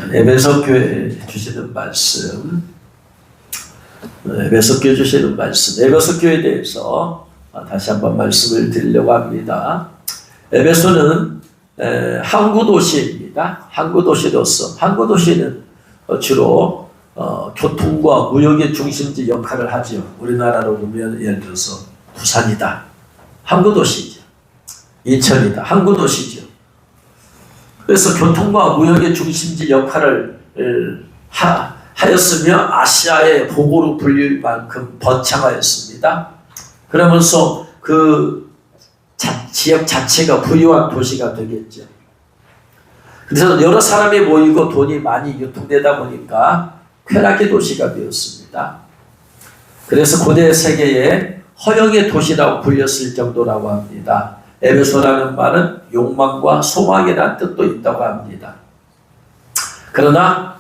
에베소 교회 주시는 말씀, 에베소 교회 주시는 말씀, 에베소 교회에 대해서 다시 한번 말씀을 드리려고 합니다. 에베소는 항구 도시입니다. 항구 도시로서 항구 도시는 주로 교통과 무역의 중심지 역할을 하죠. 우리나라로 보면 예를 들어서 부산이다, 항구 도시죠. 인천이다, 항구 도시죠. 그래서 교통과 무역의 중심지 역할을 하였으며 아시아의 보고로 불릴 만큼 번창하였습니다. 그러면서 그 지역 자체가 부유한 도시가 되겠죠. 그래서 여러 사람이 모이고 돈이 많이 유통되다 보니까 쾌락의 도시가 되었습니다. 그래서 고대 세계의 허영의 도시라고 불렸을 정도라고 합니다. 에베소라는 말은 욕망과 소망이라는 뜻도 있다고 합니다. 그러나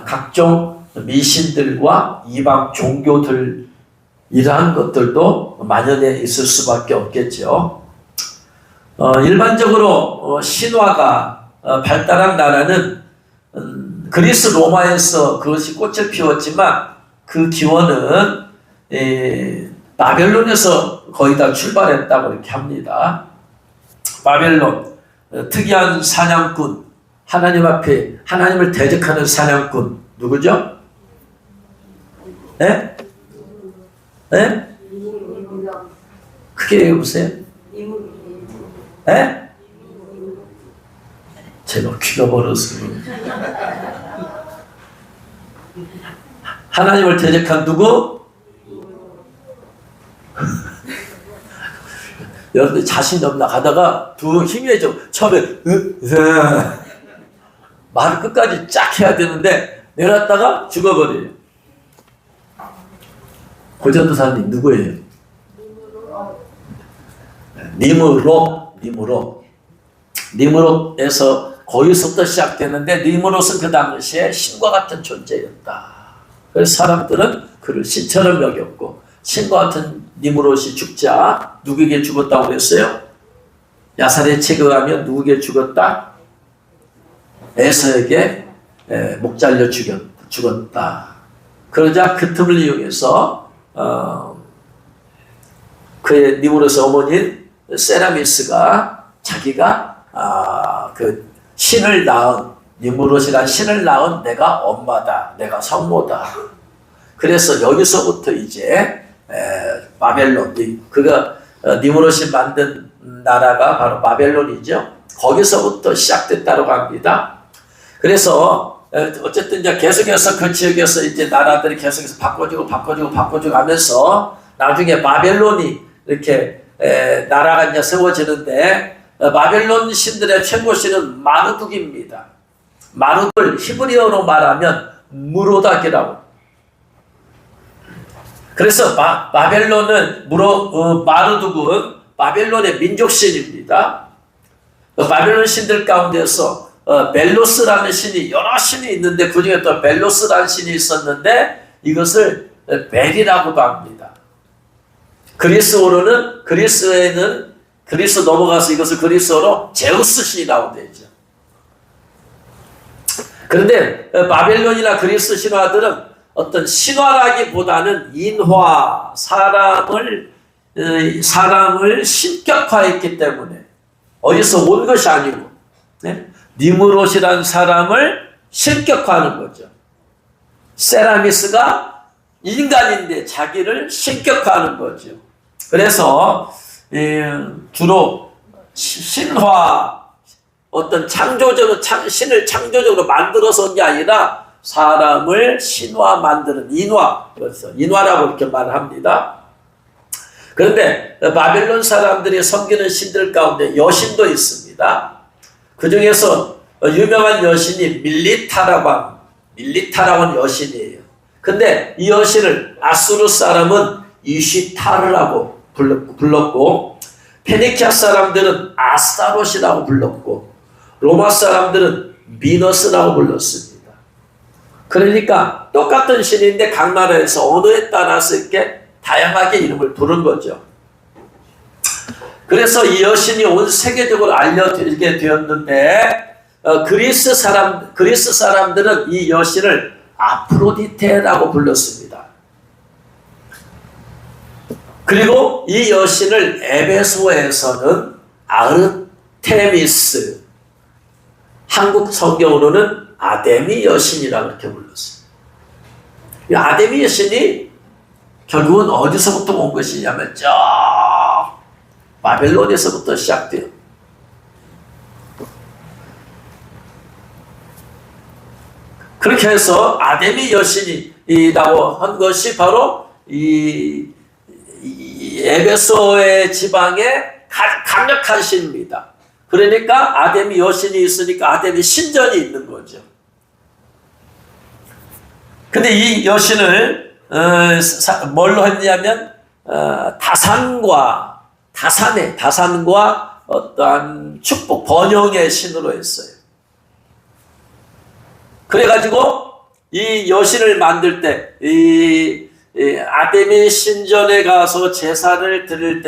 각종 미신들과 이방 종교들 이러한 것들도 만연해 있을 수밖에 없겠죠. 일반적으로 신화가 발달한 나라는 그리스 로마에서 그것이 꽃을 피웠지만 그 기원은 바벨론에서 거의 다 출발했다고 이렇게 합니다. 바벨론, 특이한 사냥꾼, 하나님 앞에 하나님을 대적하는 사냥꾼 누구죠? 네? 네? 크게 얘기해보세요. 네? 제가 귀가 멀어서 하나님을 대적한 누구? 여러분들 자신이 없나 가다가 두 힘이죠. 처음에 말을 끝까지 쫙 해야 되는데 내놨다가 죽어버려요. 고전도사님 누구예요? 니무롯에서 거기서부터 시작되는데 니무롯은 그 당시에 신과 같은 존재였다. 그래서 사람들은 그를 신처럼 여겼고 신과 같은 니무롯이 죽자 누구에게 죽었다고 그랬어요? 야살의 책에 의하면 누구에게 죽었다? 에서에게 목 잘려 죽었다. 그러자 그 틈을 이용해서 그의 니무롯의 어머니인 세라미스가 자기가 그 신을 낳은 니무롯이란 신을 낳은 내가 엄마다, 내가 성모다. 그래서 여기서부터 이제 바벨론, 그가 니무롯이 만든 나라가 바로 바벨론이죠. 거기서부터 시작됐다고 합니다. 그래서 어쨌든 이제 계속해서 그 지역에서 이제 나라들이 계속해서 바꿔주고 하면서 나중에 바벨론이 이렇게 나라가 이제 세워지는데 바벨론 신들의 최고 신은 마르둑입니다. 마르둑을 히브리어로 말하면 무로닥이라고. 그래서 바벨론은 마르둑은 바벨론의 민족신입니다. 바벨론 신들 가운데서 벨로스라는 신이 여러 신이 있는데 그 중에 또 벨로스라는 신이 있었는데 이것을 벨이라고도 합니다. 그리스에는 그리스 넘어가서 이것을 그리스어로 제우스 신이라고 되죠. 그런데 바벨론이나 그리스 신화들은 어떤 신화라기보다는 인화, 사람을 신격화했기 때문에 어디서 온 것이 아니고 니무롯이라는 사람을 신격화하는 거죠. 세라미스가 인간인데 자기를 신격화하는 거죠. 그래서 주로 신화, 어떤 신을 창조적으로 만들어서 온 게 아니라 사람을 신화 만드는 인화, 그래서 인화라고 이렇게 말을 합니다. 그런데 바벨론 사람들이 섬기는 신들 가운데 여신도 있습니다. 그 중에서 유명한 여신이 밀리타라고 하는 여신이에요. 근데 이 여신을 아수르 사람은 이시타르라고 불렀고, 페니키아 사람들은 아스타롯이라고 불렀고, 로마 사람들은 미너스라고 불렀습니다. 그러니까 똑같은 신인데 각 나라에서 언어에 따라서 이렇게 다양하게 이름을 부른 거죠. 그래서 이 여신이 온 세계적으로 알려지게 되었는데 그리스 사람들은 이 여신을 아프로디테라고 불렀습니다. 그리고 이 여신을 에베소에서는 아르테미스, 한국 성경으로는 아데미 여신이라고 이렇게 불렀어요. 이 아데미 여신이 결국은 어디서부터 온 것이냐면 저 바벨론에서부터 시작돼요. 그렇게 해서 아데미 여신이라고 한 것이 바로 이 에베소의 지방에 강력한 신입니다. 그러니까 아데미 여신이 있으니까 아데미 신전이 있는 거죠. 근데 이 여신을 뭘로 했냐면 다산과 어떠한 축복 번영의 신으로 했어요. 그래가지고 이 여신을 만들 때 이 아데미 신전에 가서 제사를 드려야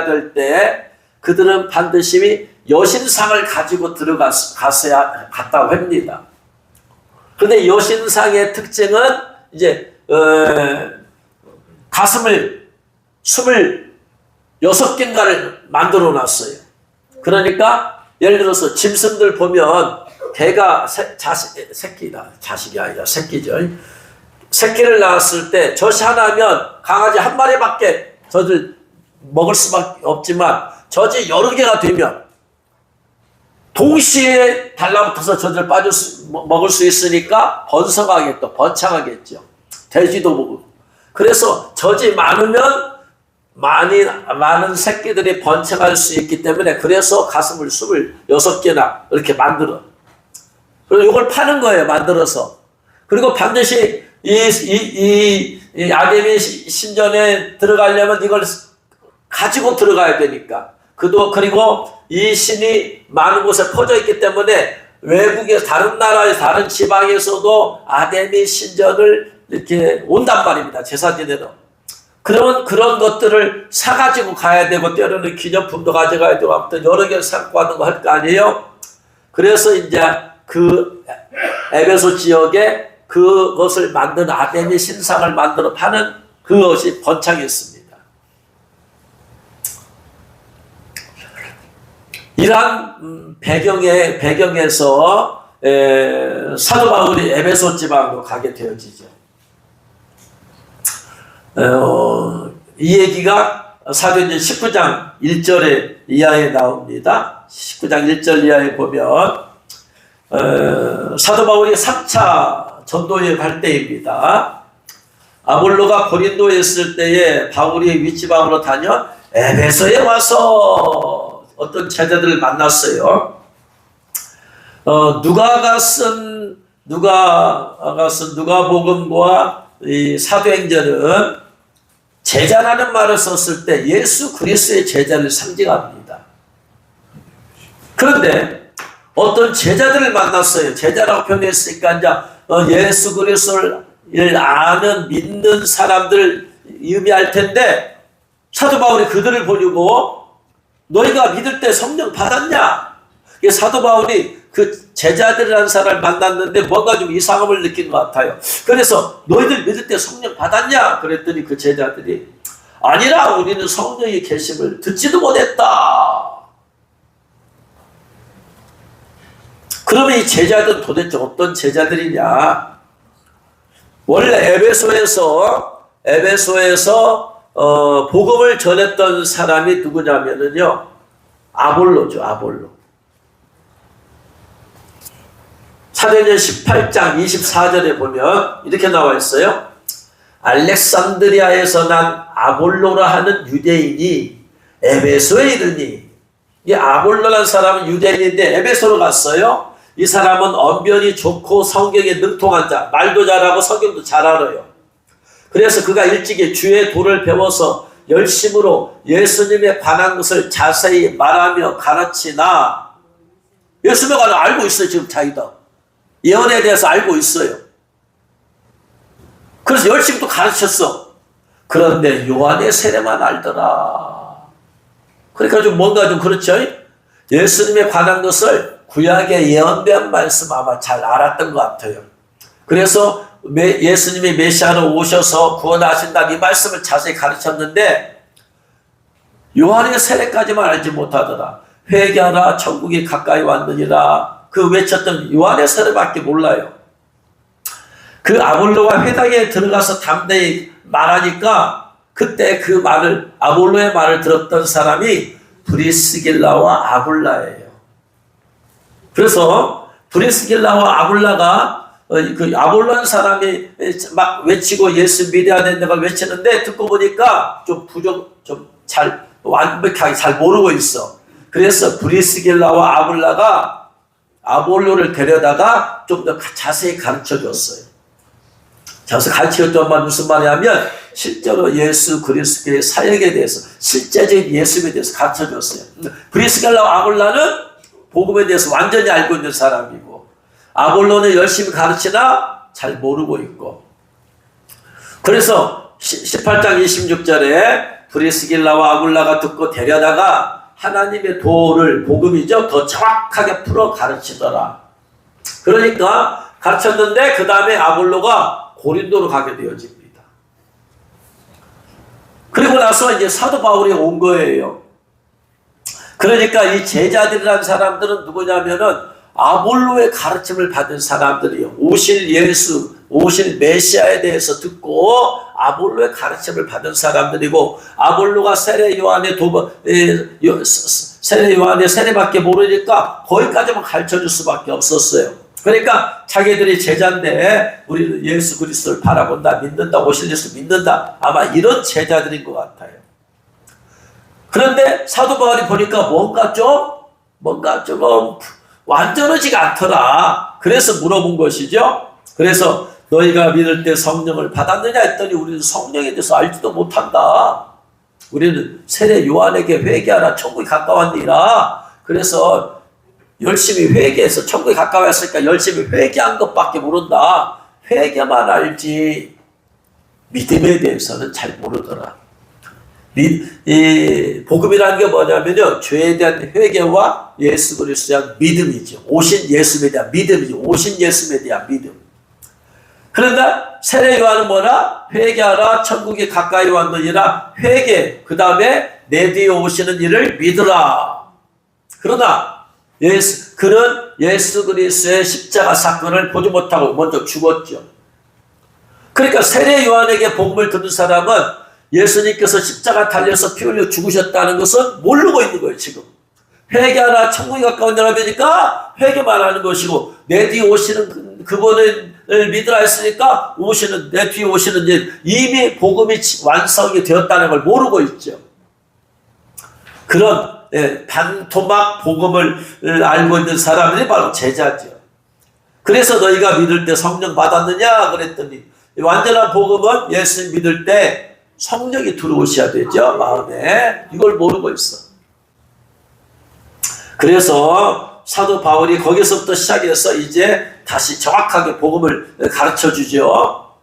될 때 그들은 반드시 여신상을 가지고 갔다고 합니다. 그런데 여신상의 특징은 이제 가슴을 26개인가를 만들어 놨어요. 그러니까 예를 들어서 짐승들 보면 개가 자식이 아니라 새끼죠. 새끼를 낳았을 때 젖이 하나면 강아지 한 마리밖에 젖을 먹을 수밖에 없지만 젖이 여러 개가 되면 동시에 달라붙어서 젖을 먹을 수 있으니까 번창하겠죠. 돼지도 먹고. 그래서 젖이 많으면 많은 새끼들이 번창할 수 있기 때문에 그래서 가슴을 26개나 이렇게 만들어. 그리고 이걸 파는 거예요, 만들어서. 그리고 반드시 이 아데미 신전에 들어가려면 이걸 가지고 들어가야 되니까. 그리고 이 신이 많은 곳에 퍼져 있기 때문에 외국의 다른 나라의 다른 지방에서도 아데미 신전을 이렇게 온단 말입니다. 제사 지내러. 그러면 그런 것들을 사가지고 가야 되고 때로는 기념품도 가져가야 되고 아무튼 여러 개를 사고 하는 거 할 거 아니에요? 그래서 이제 그 에베소 지역에 그것을 만든 아데미 신상을 만들어 파는 그것이 번창했습니다. 이러한 배경에서 사도 바울이 에베소 지방으로 가게 되어지죠. 이 얘기가 사도행전 19장 1절에 이하에 나옵니다. 19장 1절 이하에 보면 사도 바울이 3차 전도여행 갈 때입니다. 아볼로가 고린도에 있을 때에 바울이 윗지방으로 다녀 에베소에 와서 어떤 제자들을 만났어요. 누가가 쓴 누가복음과 이 사도행전은 제자라는 말을 썼을 때 예수 그리스도의 제자를 상징합니다. 그런데 어떤 제자들을 만났어요. 제자라고 표현했으니까 이제 예수 그리스도를 아는 믿는 사람들을 의미할 텐데 사도 바울이 그들을 보려고 너희가 믿을 때 성령 받았냐? 사도 바울이 그 제자들이라는 사람을 만났는데 뭔가 좀 이상함을 느낀 것 같아요. 그래서 너희들 믿을 때 성령 받았냐? 그랬더니 그 제자들이 아니라 우리는 성령의 계심을 듣지도 못했다. 그러면 이 제자들은 도대체 어떤 제자들이냐? 원래 에베소에서 복음을 전했던 사람이 누구냐면요, 아볼로죠. 아볼로. 사도행전 18장 24절에 보면 이렇게 나와 있어요. 알렉산드리아에서 난 아볼로라 하는 유대인이 에베소에 이르니, 이 아볼로라는 사람은 유대인인데 에베소로 갔어요. 이 사람은 언변이 좋고 성경에 능통한 자, 말도 잘하고 성경도 잘 알아요. 그래서 그가 일찍이 주의 도를 배워서 열심으로 예수님에 관한 것을 자세히 말하며 가르치나, 예수님에 관한 알고 있어요. 지금 자기도 예언에 대해서 알고 있어요. 그래서 열심히 또 가르쳤어. 그런데 요한의 세례만 알더라. 그러니까 좀 뭔가 좀 그렇죠. 예수님에 관한 것을 구약의 예언된 말씀 아마 잘 알았던 것 같아요. 그래서 예수님이 메시아로 오셔서 구원하신다 이 말씀을 자세히 가르쳤는데 요한의 세례까지만 알지 못하더라. 회개하라 천국이 가까이 왔느니라 그 외쳤던 요한의 세례밖에 몰라요. 그 아볼로가 회당에 들어가서 담대히 말하니까 그때 그 말을 아볼로의 말을 들었던 사람이 브리스길라와 아굴라예요. 그래서 브리스길라와 아굴라가 그 아볼로한 사람이 막 외치고 예수 믿어야 된다고 외치는데 듣고 보니까 좀 완벽하게 잘 모르고 있어. 그래서 브리스길라와 아굴라가 아볼로를 데려다가 좀 더 자세히 가르쳐 줬어요. 자세히 가르쳐 줬던 말 무슨 말이냐면 실제로 예수 그리스도의 사역에 대해서 실제적인 예수에 대해서 가르쳐 줬어요. 브리스길라와 아굴라는 복음에 대해서 완전히 알고 있는 사람이고 아볼로는 열심히 가르치나 잘 모르고 있고 그래서 18장 26절에 브리스길라와 아굴라가 듣고 데려다가 하나님의 도를 복음이죠. 더 정확하게 풀어 가르치더라. 그러니까 가르쳤는데 그 다음에 아볼로가 고린도로 가게 되어집니다. 그리고 나서 이제 사도 바울이 온 거예요. 그러니까 이 제자들이라는 사람들은 누구냐면은 아볼로의 가르침을 받은 사람들이요. 오실 예수, 오실 메시아에 대해서 듣고 아볼로의 가르침을 받은 사람들이고 아볼로가 세례 요한의 세례밖에 모르니까 거기까지만 가르쳐줄 수밖에 없었어요. 그러니까 자기들이 제자인데 우리는 예수 그리스도를 바라본다, 믿는다, 오실 예수 믿는다. 아마 이런 제자들인 것 같아요. 그런데 사도 바울이 보니까 뭔가 조금 완전하지가 않더라. 그래서 물어본 것이죠. 그래서 너희가 믿을 때 성령을 받았느냐 했더니 우리는 성령에 대해서 알지도 못한다. 우리는 세례 요한에게 회개하라 천국이 가까웠니라. 그래서 열심히 회개해서 천국이 가까웠으니까 열심히 회개한 것밖에 모른다. 회개만 알지 믿음에 대해서는 잘 모르더라. 이 복음이라는 게 뭐냐면요, 죄에 대한 회개와 예수 그리스도에 대한 믿음이죠. 오신 예수에 대한 믿음이죠. 오신 예수에 대한 믿음. 그런데 세례 요한은 뭐라? 회개하라 천국이 가까이 왔느니라. 회개. 그 다음에 내 뒤에 오시는 이를 믿으라. 그러나 그는 예수 그리스도의 십자가 사건을 보지 못하고 먼저 죽었죠. 그러니까 세례 요한에게 복음을 듣는 사람은 예수님께서 십자가 달려서 피 흘려 죽으셨다는 것은 모르고 있는 거예요. 지금 회개하라 천국이 가까운 데라 하니까 회개만 하는 것이고 내 뒤에 오시는 그분을 믿으라 했으니까 내 뒤에 오시는 이미 복음이 완성이 되었다는 걸 모르고 있죠. 그런 반토막 복음을 알고 있는 사람들이 바로 제자죠. 그래서 너희가 믿을 때 성령 받았느냐 그랬더니 완전한 복음은 예수 믿을 때 성령이 들어오셔야 되죠. 마음에. 이걸 모르고 있어. 그래서 사도 바울이 거기서부터 시작해서 이제 다시 정확하게 복음을 가르쳐 주죠.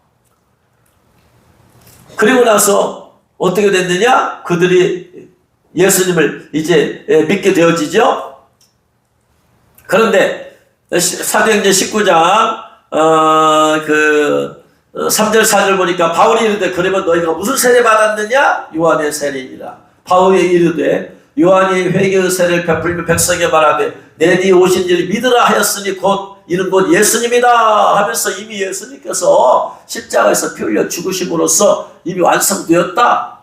그리고 나서 어떻게 됐느냐? 그들이 예수님을 이제 믿게 되어지죠. 그런데 사도행전 19장 3절 4절 보니까 바울이 이르되 그러면 너희가 무슨 세례 받았느냐? 요한의 세례니라. 바울이 이르되 요한이 회개의 세례를 베풀며 백성에게 말하되 내 뒤에 오신 이를 믿으라 하였으니 이는 곧 예수님이다 하면서 이미 예수님께서 십자가에서 피 흘려 죽으심으로써 이미 완성되었다.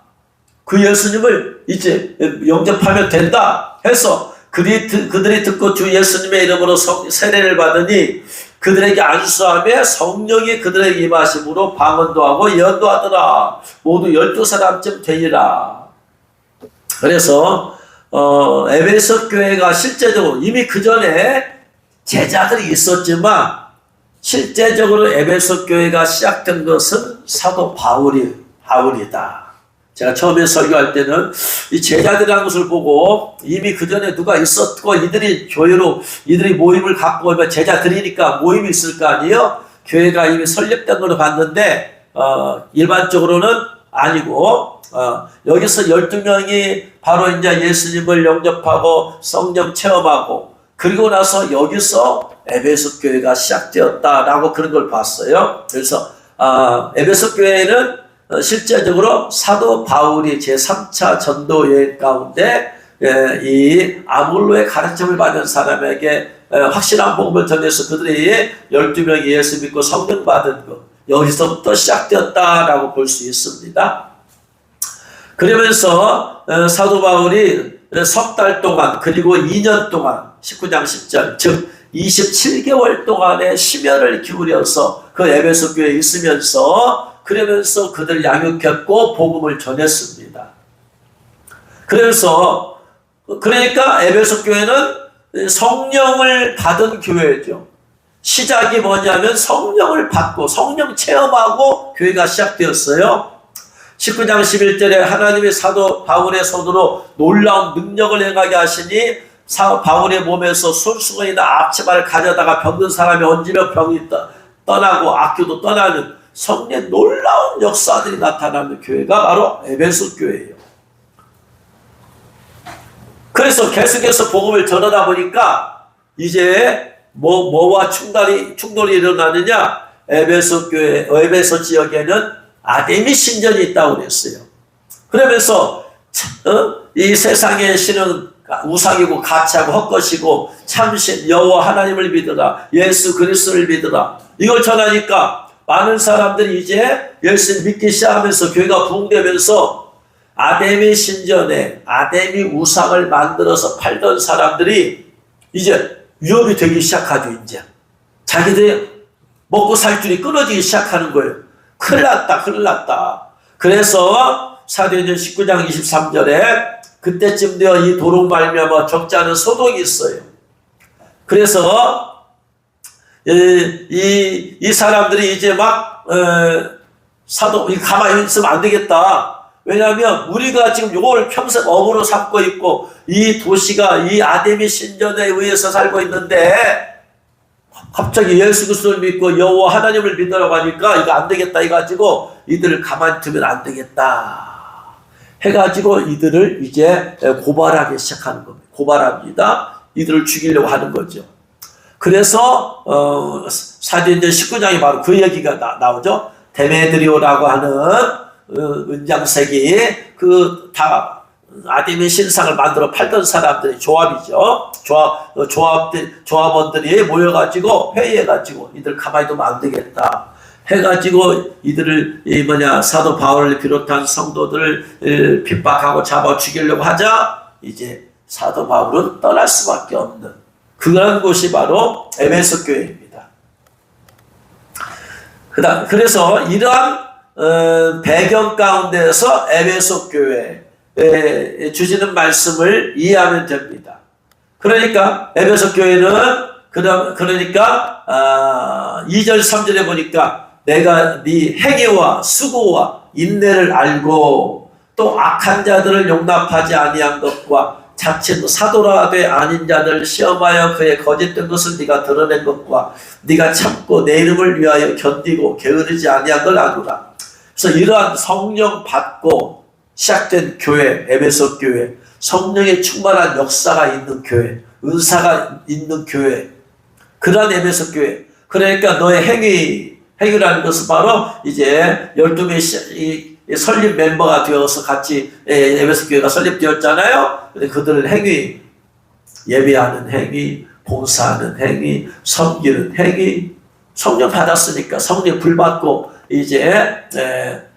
그 예수님을 이제 영접하면 된다 해서 그들이 듣고 주 예수님의 이름으로 세례를 받으니 그들에게 안수하며 성령이 그들에게 임하심으로 방언도 하고 예언도 하더라. 모두 12사람쯤 되니라. 그래서 에베소 교회가 실제적으로 이미 그 전에 제자들이 있었지만 실제적으로 에베소 교회가 시작된 것은 사도 바울이다. 제가 처음에 설교할 때는 이 제자들이라는 것을 보고 이미 그 전에 누가 있었고 이들이 모임을 갖고 제자들이니까 모임이 있을 거 아니에요? 교회가 이미 설립된 걸로 봤는데 일반적으로는 아니고 여기서 12명이 바로 이제 예수님을 영접하고 성령 체험하고 그리고 나서 여기서 에베소 교회가 시작되었다라고 그런 걸 봤어요. 그래서 에베소 교회는 실제적으로 사도 바울이 제3차 전도 여행 가운데 이 아볼로의 가르침을 받은 사람에게 확실한 복음을 전해서 그들이 12명이 예수 믿고 성령 받은 것, 여기서부터 시작되었다라고 볼 수 있습니다. 그러면서 사도 바울이 석 달 동안 그리고 2년 동안 19장 10절 즉 27개월 동안의 심혈을 기울여서 그 에베소 교회에 있으면서 그러면서 그들 양육했고 복음을 전했습니다. 그러니까 에베소 교회는 성령을 받은 교회죠. 시작이 뭐냐면 성령을 받고 성령 체험하고 교회가 시작되었어요. 19장 11절에 하나님의 사도 바울의 손으로 놀라운 능력을 행하게 하시니 바울의 몸에서 손수건이나 앞치마를 가져다가 병든 사람이 얹으며 병이 떠나고 악교도 떠나는 성령의 놀라운 역사들이 나타나는 교회가 바로 에베소 교회예요. 그래서 계속해서 복음을 전하다 보니까 이제 뭐와 충돌이 일어나느냐? 에베소 교회, 에베소 지역에는 아데미 신전이 있다고 그랬어요. 그러면서 이 세상의 신은 우상이고 가짜고 헛것이고 참신 여호와 하나님을 믿으라, 예수 그리스도를 믿으라, 이걸 전하니까 많은 사람들이 이제 예수 믿기 시작하면서 교회가 부흥되면서 아데미 신전에 아데미 우상을 만들어서 팔던 사람들이 이제 위협이 되기 시작하죠. 이제 자기들이 먹고 살 줄이 끊어지기 시작하는 거예요. 큰일 났다. 그래서 사도행전 19장 23절에 그때쯤 되어 이 도로 말미암아 적지 않은 소동이 있어요. 그래서 이 사람들이 이제 막 가만히 있으면 안 되겠다. 왜냐하면 우리가 지금 요걸 평생 업으로 삼고 있고 이 도시가 이 아데미 신전에 의해서 살고 있는데 갑자기 예수 그리스도를 믿고 여호와 하나님을 믿으라고 하니까 이거 안 되겠다 해가지고 이들을 가만히 두면 안 되겠다 해가지고 이들을 이제 고발하기 시작하는 겁니다. 고발합니다. 이들을 죽이려고 하는 거죠. 그래서 사도행전 19장이 바로 그 얘기가 나오죠. 데메드리오라고 하는 은장색이 다 아데미 신상을 만들어 팔던 사람들이 조합이죠. 조합원들이 모여가지고 회의해가지고 이들 가만히 두면 안 되겠다 해가지고 이들을 사도 바울을 비롯한 성도들을 핍박하고 잡아 죽이려고 하자 이제 사도 바울은 떠날 수밖에 없는 그런 곳이 바로 에베소 교회입니다. 그래서 이러한 배경 가운데서 에베소 교회에 주시는 말씀을 이해하면 됩니다. 그러니까 에베소 교회는 그러니까 2절 3절에 보니까 내가 네 행위와 수고와 인내를 알고 또 악한 자들을 용납하지 아니한 것과 자칫 사도라되 아닌 자들을 시험하여 그의 거짓된 것을 네가 드러낸 것과 네가 참고 내 이름을 위하여 견디고 게으르지 아니한 걸 아노라. 그래서 이러한 성령 받고 시작된 교회, 에베소 교회, 성령의 충만한 역사가 있는 교회, 은사가 있는 교회, 그러한 에베소 교회. 그러니까 너의 행위라는 것은 바로 이제 12명의 설립 멤버가 되어서 같이 에베소 교회가 설립되었잖아요. 그들의 행위, 예배하는 행위, 봉사하는 행위, 섬기는 행위, 성령 받았으니까 성령 불 받고 이제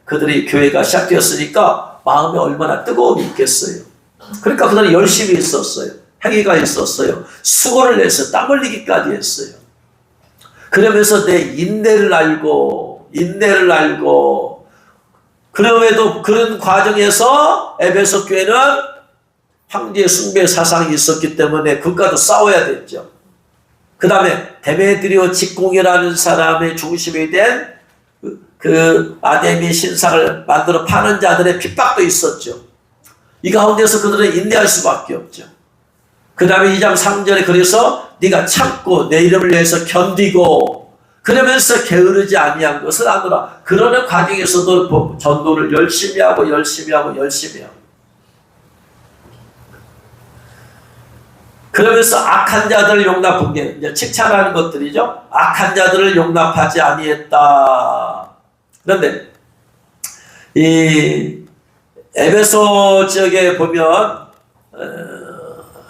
그들이 교회가 시작되었으니까 마음이 얼마나 뜨거움이 있겠어요. 그러니까 그들은 열심히 있었어요. 행위가 있었어요. 수고를 해서 땀 흘리기까지 했어요. 그러면서 내 인내를 알고 그럼에도 그런 과정에서 에베소 교회는 황제 숭배 사상이 있었기 때문에 그것과도 싸워야 됐죠. 그 다음에 데메드리오 직공이라는 사람의 중심이 된 그 아데미 신상을 만들어 파는 자들의 핍박도 있었죠. 이 가운데서 그들은 인내할 수밖에 없죠. 그 다음에 2장 3절에 그래서 네가 참고 내 이름을 위해서 견디고 그러면서 게으르지 아니한 것을 아노라. 그러는 과정에서도 전도를 열심히 하고. 그러면서 악한 자들을 용납한 게 이제 칭찬하는 것들이죠. 악한 자들을 용납하지 아니했다. 그런데 이 에베소 지역에 보면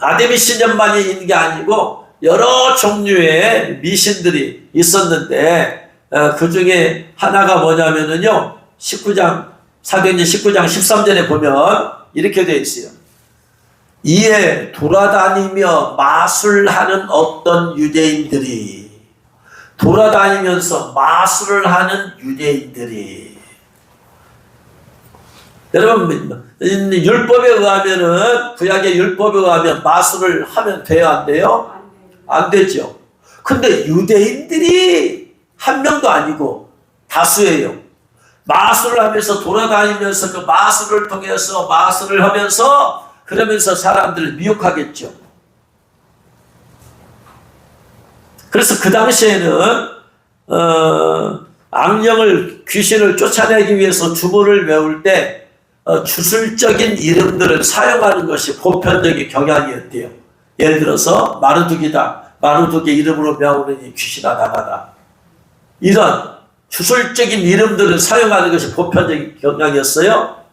아데미 신전만이 있는 게 아니고 여러 종류의 미신들이 있었는데 그 중에 하나가 뭐냐면은요, 19장 사도행전 19장 13절에 보면 이렇게 되어 있어요. 이에 돌아다니며 마술하는 어떤 유대인들이, 돌아다니면서 마술을 하는 유대인들이, 여러분 율법에 의하면은, 구약의 율법에 의하면 마술을 하면 돼요, 안 돼요? 안 되죠. 근데 유대인들이 한 명도 아니고 다수예요. 마술을 하면서 돌아다니면서 그 마술을 통해서 마술을 하면서 그러면서 사람들을 미혹하겠죠. 그래서 그 당시에는 악령을, 귀신을 쫓아내기 위해서 주문을 외울 때 주술적인 이름들을 사용하는 것이 보편적인 경향이었대요. 예를 들어서 마르둑이다. 마르둑의 이름으로 명하느니 귀신아 나가라. 이런 주술적인 이름들을 사용하는 것이 보편적인 경향이었어요.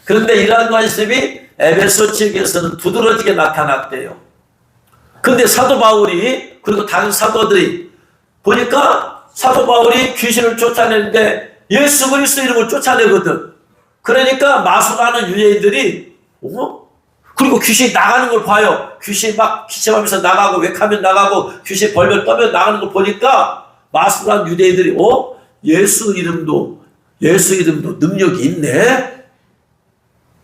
그런데 이러한 관습이 에베소 지역에서는 두드러지게 나타났대요. 근데 사도 바울이, 그리고 다른 사도들이 보니까 사도 바울이 귀신을 쫓아내는데 예수 그리스도 이름을 쫓아내거든. 그러니까 마술하는 유대인들이 그리고 귀신이 나가는 걸 봐요. 귀신이 막 기침하면서 나가고 웩하면 나가고 귀신이 벌벌 떠면 나가는 걸 보니까 마술하는 유대인들이 예수 이름도 능력이 있네.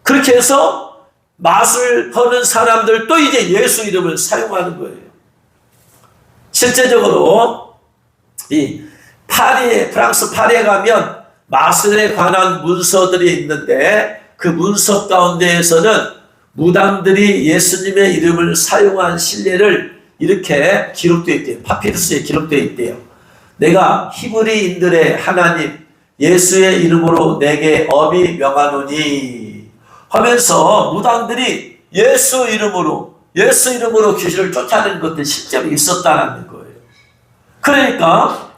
그렇게 해서 마술하는 사람들도 이제 예수 이름을 사용하는 거예요. 실제적으로 이 프랑스 파리에 가면 마술에 관한 문서들이 있는데 그 문서 가운데에서는 무당들이 예수님의 이름을 사용한 신뢰를 이렇게 기록되어 있대요. 파피루스에 기록되어 있대요. 내가 히브리인들의 하나님 예수의 이름으로 내게 엄히 명하노니 하면서 무당들이 예수 이름으로 귀신을 쫓아내는 것들이 실제로 있었다는 거예요. 그러니까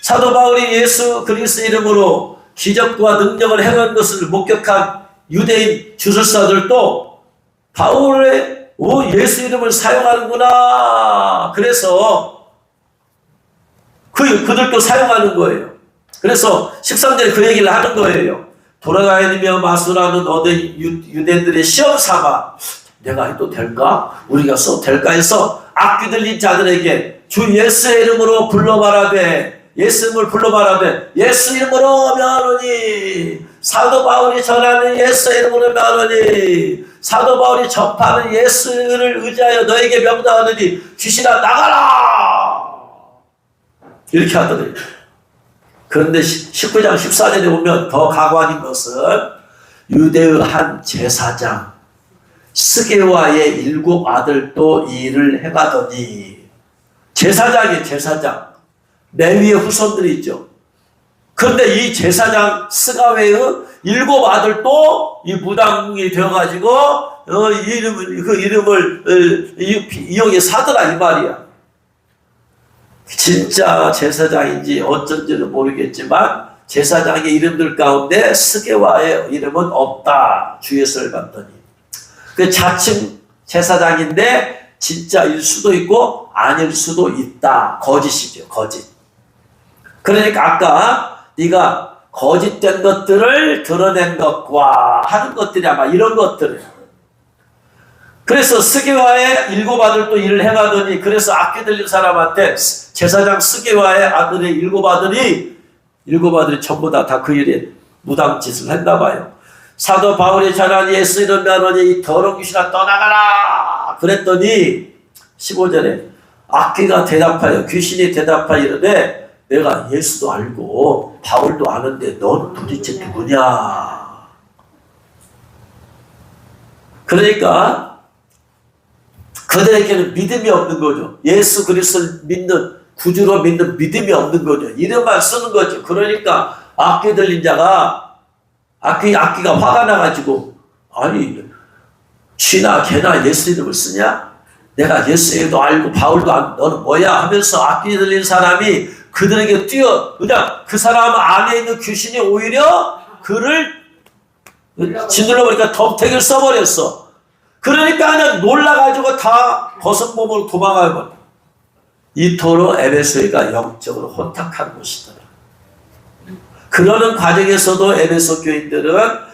사도 바울이 예수 그리스도 이름으로 기적과 능력을 행한 것을 목격한 유대인 주술사들도 바울의 예수 이름을 사용하는구나. 그래서 그들도 사용하는 거예요. 그래서 13절에 그 얘기를 하는 거예요. 돌아다니며 마술하는 어떤 유대인들의 시험 삼아 내가 해도 될까? 우리가 써도 될까 해서 악귀 들린 자들에게 주 예수의 이름으로 불러말하되, 예수 이름을 불러말하되 예수 이름으로 명하노니, 사도 바울이 전하는 예수 이름으로 명하노니, 사도 바울이 접하는 예수를 의지하여 너에게 명령하느니 귀신아 나가라 이렇게 하더니, 그런데 19장 14절에 보면 더 가관인 것은 유대의 한 제사장 스게와의 7 아들도 이 일을 행하더니, 제사장이에요. 제사장 레위의 후손들이 있죠. 그런데 이 제사장 스가웨의 7 아들도 이 무당이 되어가지고 그 이름을 이용해 사더라 이 말이야. 진짜 제사장인지 어쩐지는 모르겠지만 제사장의 이름들 가운데 스게와의 이름은 없다. 주 예수를 봤더니 그 자칭 제사장인데 진짜일 수도 있고 아닐 수도 있다. 거짓이죠. 거짓. 그러니까 아까 네가 거짓된 것들을 드러낸 것과 하는 것들이 아마 이런 것들이에요. 그래서 스게와의 7 아들도 일을 행하더니, 그래서 악기 들린 사람한테 제사장 스게와의 아들의 7 아들이 전부 다 그 일에 무당짓을 했나 봐요. 사도 바울이 전한 예수 이름 명하노니 이 더러운 귀신아 떠나가라 그랬더니 15절에 악기가 대답하여, 귀신이 대답하여 이르되 내가 예수도 알고 바울도 아는데 넌 도대체 누구냐. 그러니까 그들에게는 믿음이 없는 거죠. 예수 그리스도를 믿는, 구주로 믿는 믿음이 없는 거죠. 이름만 쓰는 거죠. 그러니까 악기 들린 자가 악기가 화가 나가지고, 아니 쥐나 개나 예수 이름을 쓰냐? 내가 예수도 알고 바울도 알고 너는 뭐야 하면서 악기 들린 사람이 그들에게 그냥 그 사람 안에 있는 귀신이 오히려 그를 짓눌러 보니까 덤태기를 써버렸어. 그러니까 그냥 놀라가지고 다 벗은 몸으로 도망가고. 이토록 에베소가 영적으로 혼탁한 곳이더라. 그러는 과정에서도 에베소 교인들은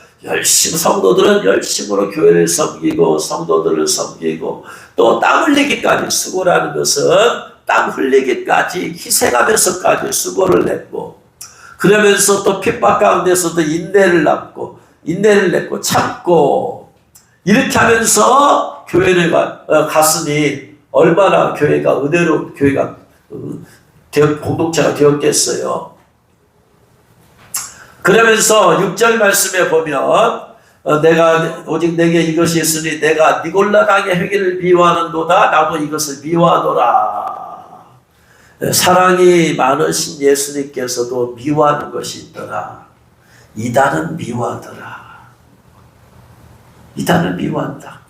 성도들은 열심으로 교회를 섬기고 성도들을 섬기고 또 땀 흘리기까지 수고라는 것은 땀 흘리기까지 희생하면서까지 수고를 냈고 그러면서 또 핍박 가운데서도 인내를 냈고 참고 이렇게 하면서 교회를 갔으니 얼마나 교회가 은혜로운 교회가 공동체가 되었겠어요. 그러면서 6절 말씀에 보면 내가 오직 내게 이것이 있으니 내가 니골라 당의 행위를 미워하는도다 나도 이것을 미워하노라. 사랑이 많으신 예수님께서도 미워하는 것이 있더라. 이단은 미워하더라. 이단을 미워한다.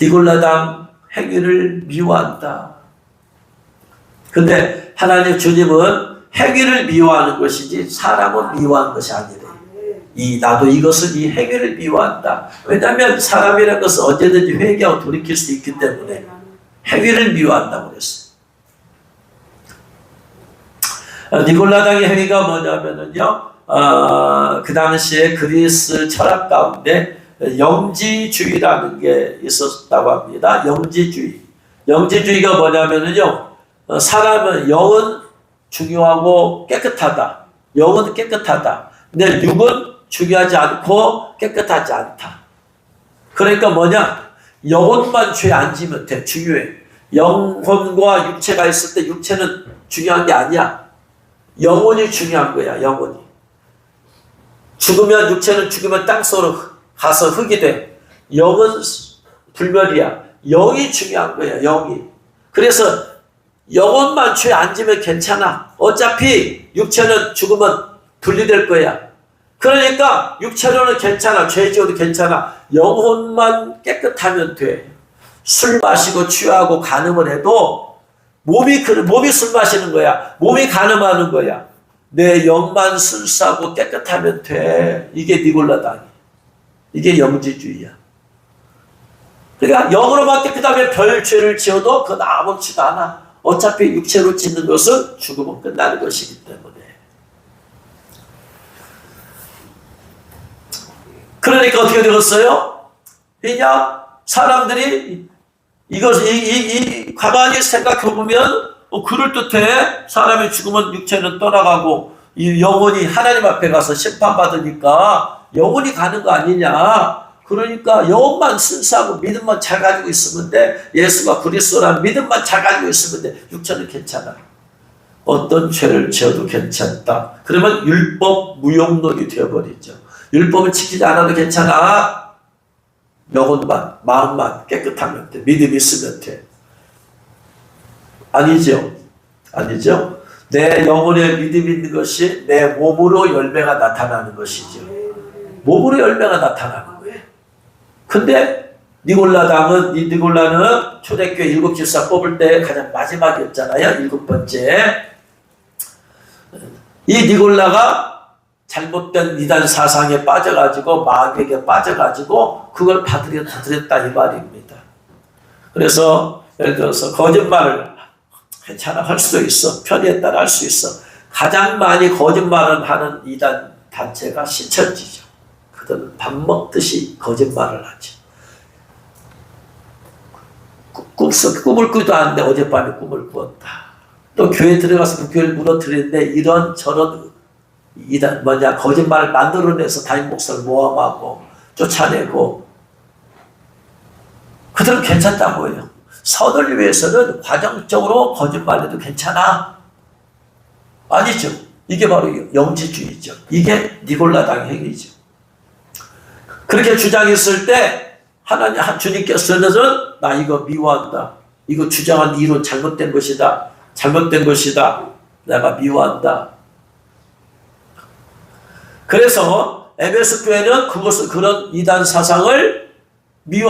니골라 당 행위를 미워한다. 근데 하나님 주님은 행위를 미워하는 것이지 사람은 미워하는 것이 아니래. 나도 이것을 이 행위를 미워한다. 왜냐하면 사람이라는 것은 언제든지 회개하고 돌이킬 수 있기 때문에 행위를 미워한다고 그랬어요. 니골라당의 행위가 뭐냐면은요, 그 당시에 그리스 철학 가운데 영지주의라는 게 있었다고 합니다. 영지주의가 뭐냐면은요, 사람은 영은 중요하고 깨끗하다. 영은 깨끗하다. 근데 육은 중요하지 않고 깨끗하지 않다. 그러니까 뭐냐? 영혼만 죄 안 지면 돼. 중요해. 영혼과 육체가 있을 때 육체는 중요한 게 아니야. 영혼이 중요한 거야. 영혼이. 육체는 죽으면 땅속으로 가서 흙이 돼. 영은 불멸이야. 영이 중요한 거야. 영이. 그래서 영혼만 죄 안 지면 괜찮아. 어차피 육체는 죽으면 분리될 거야. 그러니까 육체로는 괜찮아. 죄 지어도 괜찮아. 영혼만 깨끗하면 돼. 술 마시고 취하고 간음을 해도 몸이 술 마시는 거야. 몸이 간음하는 거야. 내 영만 순수하고 깨끗하면 돼. 이게 니골라당이. 이게 영지주의야. 그러니까 영으로만 깨끗하면 별 죄를 지어도 그건 아무렇지도 않아. 어차피 육체로 짓는 것은 죽으면 끝나는 것이기 때문에. 그러니까 어떻게 되었어요? 그냥 사람들이 가만히 생각해보면 그럴듯해. 사람이 죽으면 육체는 떠나가고 이 영혼이 하나님 앞에 가서 심판받으니까 영혼이 가는 거 아니냐. 그러니까 영혼만 순수하고 믿음만 잘 가지고 있으면 돼. 예수가 그리스도라는 믿음만 잘 가지고 있으면 돼. 육체는 괜찮아. 어떤 죄를 지어도 괜찮다. 그러면 율법 무용론이 되어버리죠. 율법을 지키지 않아도 괜찮아. 영혼만, 마음만 깨끗하면 돼. 믿음이 있으면 돼. 아니죠. 내 영혼에 믿음이 있는 것이 내 몸으로 열매가 나타나는 것이죠. 몸으로 열매가 나타나는 거예요. 근데 니골라는 초대교회 7집사 뽑을 때 가장 마지막이었잖아요. 7번째. 이 니골라가 잘못된 이단 사상에 빠져가지고 마귀에게 빠져가지고 그걸 받아들였다 이 말입니다. 그래서 예를 들어서 거짓말을 괜찮아 할 수도 있어. 편의에 따라 할 수 있어. 가장 많이 거짓말을 하는 이단 단체가 신천지죠. 그들은 밥 먹듯이 거짓말을 하죠. 꿈을 꾸도 않는데 어젯밤에 꿈을 꾸었다. 또 교회 들어가서 그 교회를 무너뜨리는데 이런 저런 거짓말을 만들어내서 담임 목사를 모함하고 쫓아내고 그들은 괜찮다고 해요. 선을 위해서는 과정적으로 거짓말해도 괜찮아. 아니죠. 이게 바로 영지주의죠. 이게 니골라당 행위죠. 그렇게 주장했을 때 주님께서는 나 이거 미워한다. 이거 주장한 이론 잘못된 것이다. 내가 미워한다. 그래서 에베소 교회는 그런 이단 사상을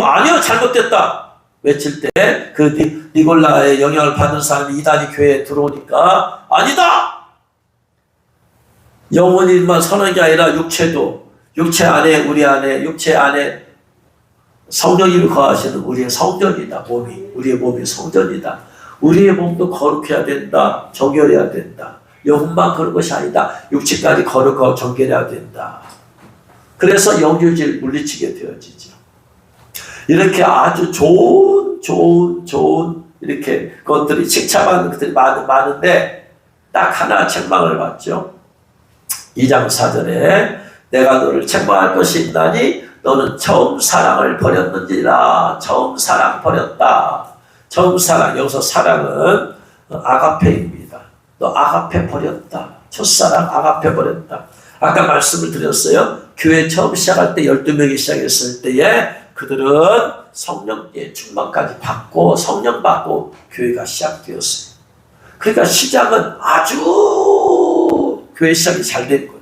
아니요 잘못됐다. 외칠 때 그 니골라의 영향을 받은 사람이 이단이 교회에 들어오니까 아니다! 영혼일만 선한 게 아니라 육체도, 육체 안에 우리 안에 육체 안에 성령님이 거하시는 우리의 성전이다. 우리의 몸이 성전이다. 우리의 몸도 거룩해야 된다. 정결해야 된다. 영혼만 그런 것이 아니다. 육체까지 거룩하고 정결해야 된다. 그래서 영유질 물리치게 되어지죠. 이렇게 아주 좋은 이렇게 것들이 칭찬하는 것들이 많은데 딱 하나 책망을 받죠. 2장 4절에 내가 너를 책망할 것이 있나니 너는 처음 사랑을 버렸는지라. 처음 사랑 버렸다. 처음 사랑, 여기서 사랑은 아가페입니다. 너 아가페 버렸다. 첫사랑 아가페 버렸다. 아까 말씀을 드렸어요. 교회 처음 시작할 때 12명이 시작했을 때에 그들은 성령의 충만까지 받고 성령 받고 교회가 시작되었어요. 그러니까 시작은 아주 교회 시작이 잘 된 거예요.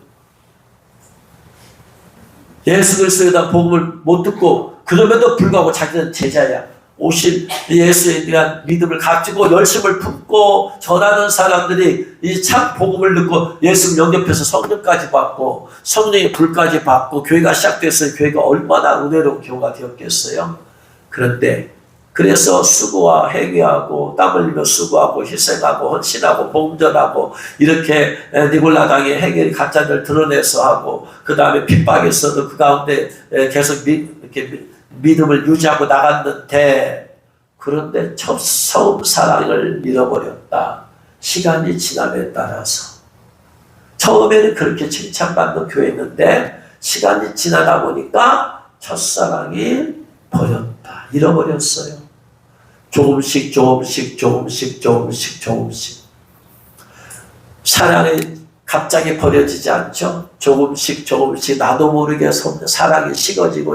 예수 그리스도에 대한 복음을 못 듣고 그럼에도 불구하고 자기는 제자야. 오신 예수에 대한 믿음을 가지고 열심을 품고 전하는 사람들이 이 참 복음을 듣고 예수를 영접해서 성령까지 받고 성령의 불까지 받고 교회가 시작됐어요. 교회가 얼마나 은혜로운 교회가 되었겠어요. 그런데 그래서 수고와 회개하고 땀 흘리며 수고하고 희생하고 헌신하고 복음 전하고 이렇게 니골라 당의 행위 가짜를 드러내서 하고 그 다음에 핍박에서도 그 가운데 계속 이렇게 믿음을 유지하고 나갔는데 그런데 처음 사랑을 잃어버렸다. 시간이 지남에 따라서 처음에는 그렇게 칭찬받는 교회였는데 시간이 지나다 보니까 첫사랑이 버렸다. 잃어버렸어요. 조금씩 사랑이 갑자기 버려지지 않죠. 조금씩 나도 모르게 사랑이 식어지고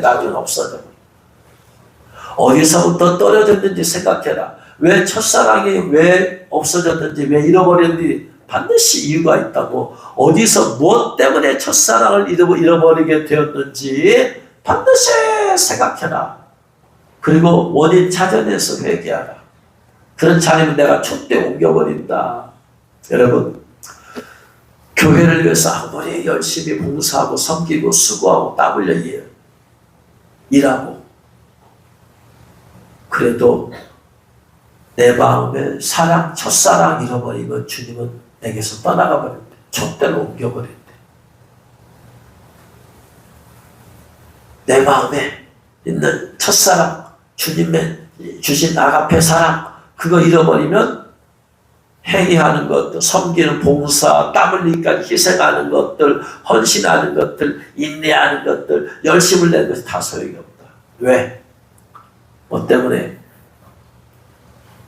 나중에 없어져. 어디서부터 떨어졌는지 생각해라. 왜 첫사랑이 왜 없어졌는지 왜 잃어버렸는지 반드시 이유가 있다고. 어디서 무엇 때문에 첫사랑을 잃어버리게 되었는지 반드시 생각해라. 그리고 원인 찾아내서 회개하라. 그렇지 않으면 내가 촛대 옮겨버린다. 여러분, 교회를 위해서 아무리 열심히 봉사하고 섬기고 수고하고 땀 흘려 일하고 그래도 내 마음에 첫사랑 잃어버리면 주님은 내게서 떠나가 버린대. 촛대로 옮겨버린대. 내 마음에 있는 첫사랑, 주님의 주신 아가페 사랑, 그거 잃어버리면 행위하는 것들, 섬기는 봉사, 땀 흘리기까지 희생하는 것들, 헌신하는 것들, 인내하는 것들, 열심을 내는 것이 다 소용이 없다. 왜? 뭐 때문에?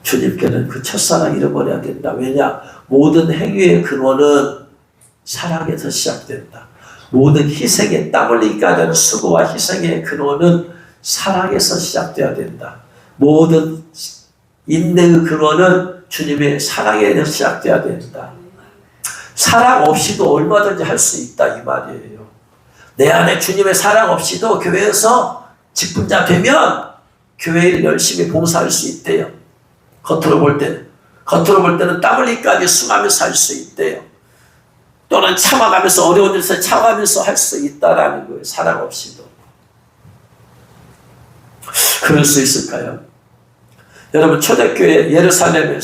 주님께는 그 첫사랑 잃어버려야 된다. 왜냐? 모든 행위의 근원은 사랑에서 시작된다. 모든 희생의 땀 흘리기까지 하는 수고와 희생의 근원은 사랑에서 시작돼야 된다. 모든 인내의 근원은 주님의 사랑에서 시작돼야 된다. 사랑 없이도 얼마든지 할 수 있다 이 말이에요. 내 안에 주님의 사랑 없이도 교회에서 직분자 되면 교회를 열심히 봉사할 수 있대요. 겉으로 볼 때는 땀 흘리기까지 숨하면서 할 수 있대요. 또는 참아가면서 어려운 일을 참아가면서 할 수 있다라는 거예요. 사랑 없이도. 그럴 수 있을까요? 여러분 초대교회 예루살렘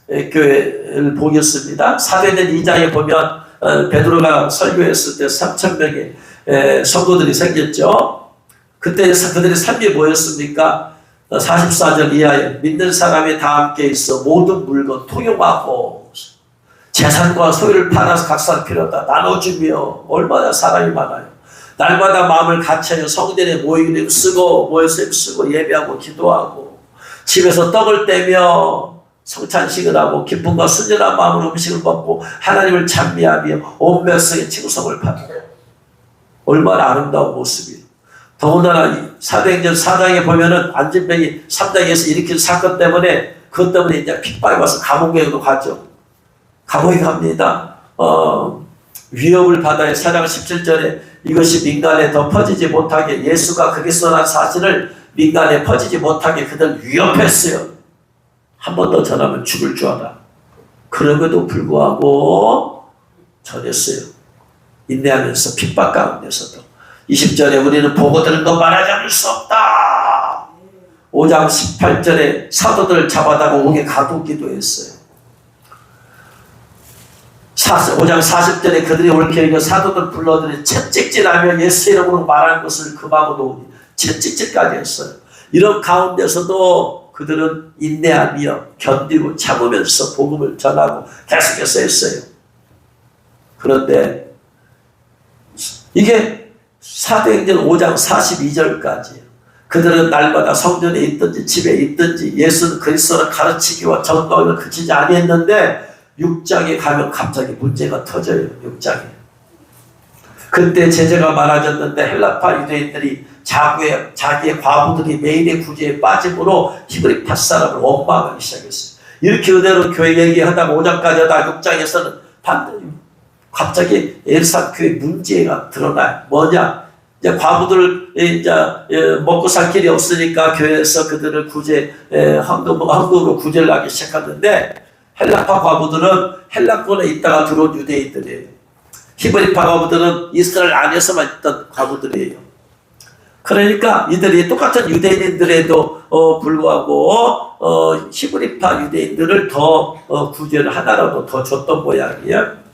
교회를 보겠습니다. 사도행전 2장에 보면 베드로가 설교했을 때 3,000명의 성도들이 생겼죠. 그때 그들의 삶이 뭐였습니까? 44절 이하에 믿는 사람이 다 함께 있어 모든 물건 통용하고 재산과 소유를 팔아서 각사할 필요다 나눠주며. 얼마나 사람이 많아요. 날마다 마음을 같이하여 성전에 모이기를 모여서 쓰고 예배하고 기도하고 집에서 떡을 떼며 성찬식을 하고 기쁨과 순전한 마음으로 음식을 먹고 하나님을 찬미하며 온 백성의 칭송을 받고. 얼마나 아름다운 모습이에요. 더군다나 사도행전 4장에 보면은 안진뱅이 3장에서 일으킨 사건 때문에 그것 때문에 이제 핍박이 와서 감옥에도 가죠. 감옥에 갑니다. 위협을 받아요. 4장 17절에 이것이 민간에 더 퍼지지 못하게, 예수가 그리스도라는 사실을 민간에 퍼지지 못하게 그들 위협했어요. 한 번 더 전하면 죽을 줄 알아. 그럼에도 불구하고 전했어요. 인내하면서 핍박 가운데서도. 20절에 우리는 보고 들은 것 말하지 않을 수 없다. 5장 18절에 사도들을 잡아다가 옥에 가두기도 했어요. 5장 40절에 그들이 옳게 여겨 사도들 불러들이 채찍질하며 예수 이름으로 말한 것을 금하고도 채찍질까지 했어요. 이런 가운데서도 그들은 인내하며 견디고 참으면서 복음을 전하고 계속해서 했어요. 그런데 이게 사도행전 5장 42절까지 그들은 날마다 성전에 있든지 집에 있든지 예수는 그리스도를 가르치기와 전도하기를 그치지 아니했는데 6장에 가면 갑자기 문제가 터져요. 6장에. 그때 제재가 많아졌는데 헬라파 유대인들이 자기의 과부들이 매일의 구제에 빠짐으로 히브리파 사람을 원망하기 시작했어요. 이렇게 그대로 교회 얘기하다가 5장까지 하다가 6장에서는 갑자기 에르사 교회 문제가 드러나요. 뭐냐? 이제 과부들 이제 먹고 살 길이 없으니까 교회에서 그들을 헌금으로 구제를 하기 시작하는데 헬라파 과부들은 헬라권에 있다가 들어온 유대인들이에요. 히브리파 과부들은 이스라엘 안에서만 있던 과부들이에요. 그러니까 이들이 똑같은 유대인들에도 불구하고 히브리파 유대인들을 더 구제를 하나라도 더 줬던 모양이에요.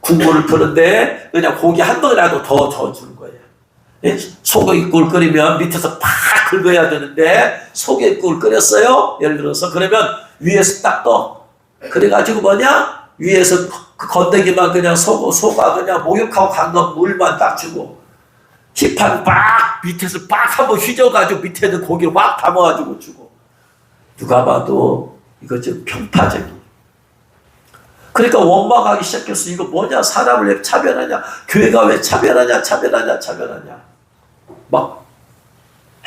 국물을 푸는데 그냥 고기 한 덩이라도 더 준 거예요. 소고기국을 끓이면 밑에서 팍 긁어야 되는데 소고기국을 끓였어요. 예를 들어서 그러면 위에서 딱 떠. 그래가지고 뭐냐? 위에서 그 건더기만 그냥 소가 그냥 목욕하고 간 건 물만 딱 주고 힙한 빡 밑에서 빡 한번 휘저어가지고 밑에 있는 고기를 막 담아가지고 주고. 누가 봐도 이거 좀 편파적이. 그러니까 원망하기 시작했어. 이거 뭐냐? 사람을 왜 차별하냐? 교회가 왜 차별하냐? 막